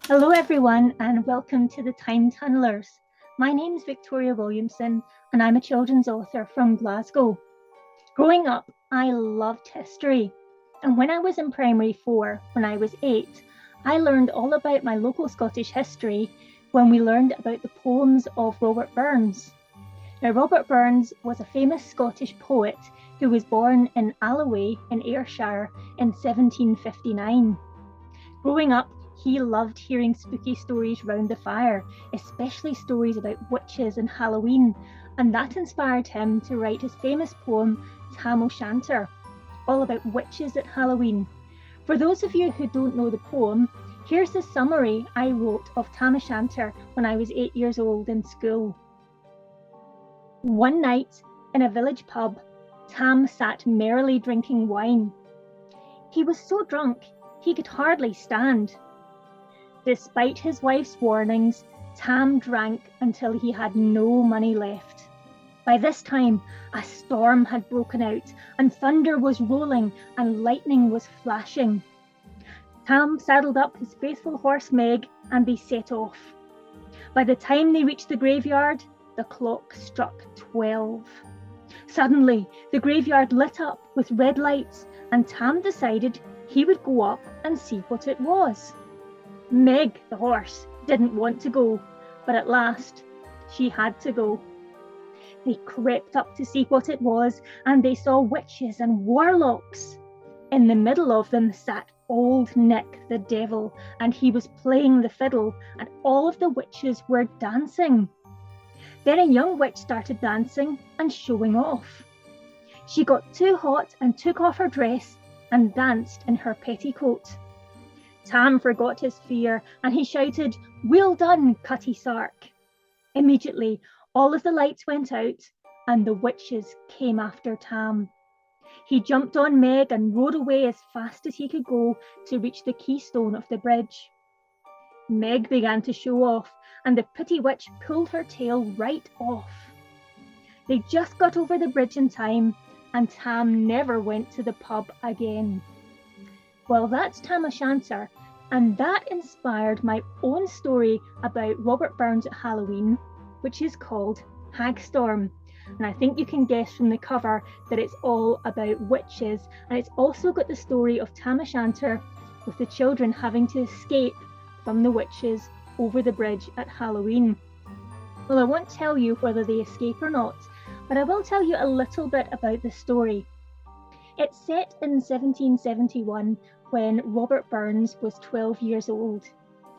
Hello everyone and welcome to the Time Tunnellers. My name's Victoria Williamson and I'm a children's author from Glasgow. Growing up, I loved history, and when I was in primary 4, when I was 8, I learned all about my local Scottish history when we learned about the poems of Robert Burns. Now, Robert Burns was a famous Scottish poet who was born in Alloway in Ayrshire in 1759. Growing up, he loved hearing spooky stories round the fire, especially stories about witches and Halloween, and that inspired him to write his famous poem Tam-O-Shanter, all about witches at Halloween. For those of you who don't know the poem, here's the summary I wrote of Tam-O-Shanter when I was 8 years old in school. One night, in a village pub, Tam sat merrily drinking wine. He was so drunk he could hardly stand. Despite his wife's warnings, Tam drank until he had no money left. By this time, a storm had broken out, and thunder was rolling, and lightning was flashing. Tam saddled up his faithful horse Meg, and they set off. By the time they reached the graveyard, the clock struck 12. Suddenly, the graveyard lit up with red lights, and Tam decided he would go up and see what it was. Meg, the horse, didn't want to go, but at last she had to go. They crept up to see what it was, and they saw witches and warlocks. In the middle of them sat Old Nick the devil, and he was playing the fiddle, and all of the witches were dancing. Then a young witch started dancing and showing off. She got too hot and took off her dress and danced in her petticoat. Tam forgot his fear and he shouted, "Well done, Cutty Sark." Immediately, all of the lights went out and the witches came after Tam. He jumped on Meg and rode away as fast as he could go to reach the keystone of the bridge. Meg began to show off and the pretty witch pulled her tail right off. They just got over the bridge in time and Tam never went to the pub again. Well, that's Tam-O-Shanter, and that inspired my own story about Robert Burns at Halloween, which is called Hagstorm. And I think you can guess from the cover that it's all about witches, and it's also got the story of Tam-O-Shanter with the children having to escape from the witches over the bridge at Halloween. Well, I won't tell you whether they escape or not, but I will tell you a little bit about the story. It's set in 1771 when Robert Burns was 12 years old.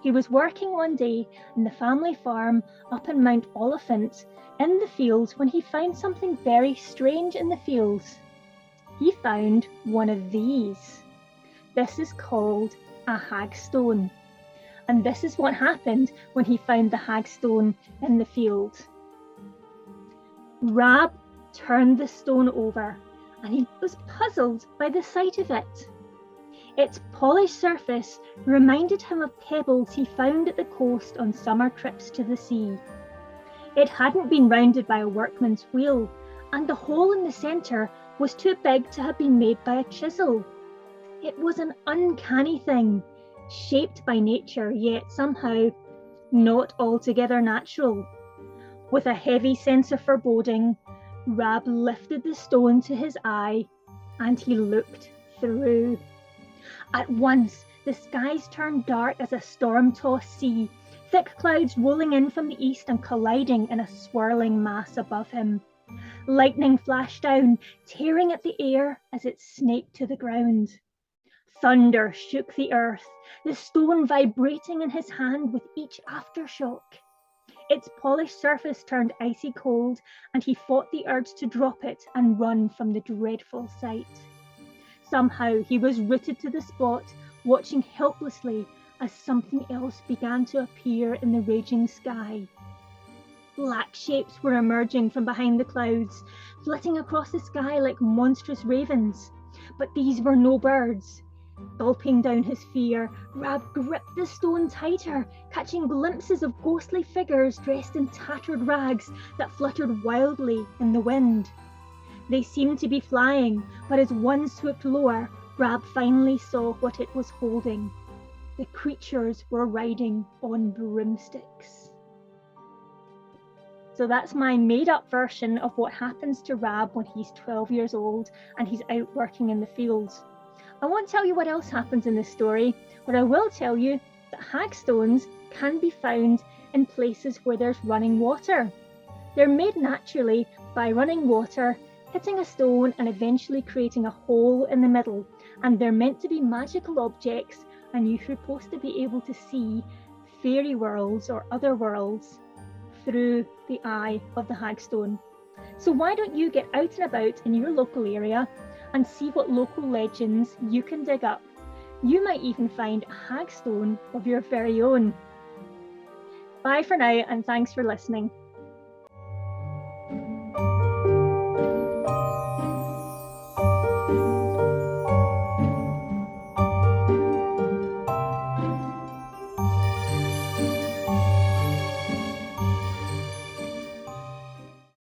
He was working one day in the family farm up in Mount Oliphant in the fields when he found something very strange in the fields. He found one of these. This is called a hagstone. And this is what happened when he found the hagstone in the field. Rab turned the stone over and he was puzzled by the sight of it. Its polished surface reminded him of pebbles he found at the coast on summer trips to the sea. It hadn't been rounded by a workman's wheel, and the hole in the centre was too big to have been made by a chisel. It was an uncanny thing, shaped by nature, yet somehow not altogether natural. With a heavy sense of foreboding, Rab lifted the stone to his eye and he looked through. At once, the skies turned dark as a storm-tossed sea, thick clouds rolling in from the east and colliding in a swirling mass above him. Lightning flashed down, tearing at the air as it snaked to the ground. Thunder shook the earth, the stone vibrating in his hand with each aftershock. Its polished surface turned icy cold, and he fought the urge to drop it and run from the dreadful sight. Somehow he was rooted to the spot, watching helplessly as something else began to appear in the raging sky. Black shapes were emerging from behind the clouds, flitting across the sky like monstrous ravens. But these were no birds. Gulping down his fear, Rab gripped the stone tighter, catching glimpses of ghostly figures dressed in tattered rags that fluttered wildly in the wind. They seemed to be flying, but as one swooped lower, Rab finally saw what it was holding. the creatures were riding on broomsticks. So that's my made-up version of what happens to Rab when he's 12 years old and he's out working in the fields. I won't tell you what else happens in this story, but I will tell you that hagstones can be found in places where there's running water. They're made naturally by running water, hitting a stone and eventually creating a hole in the middle, and they're meant to be magical objects, and you're supposed to be able to see fairy worlds or other worlds through the eye of the hagstone. So why don't you get out and about in your local area and see what local legends you can dig up? You might even find a hagstone of your very own. Bye for now, and thanks for listening.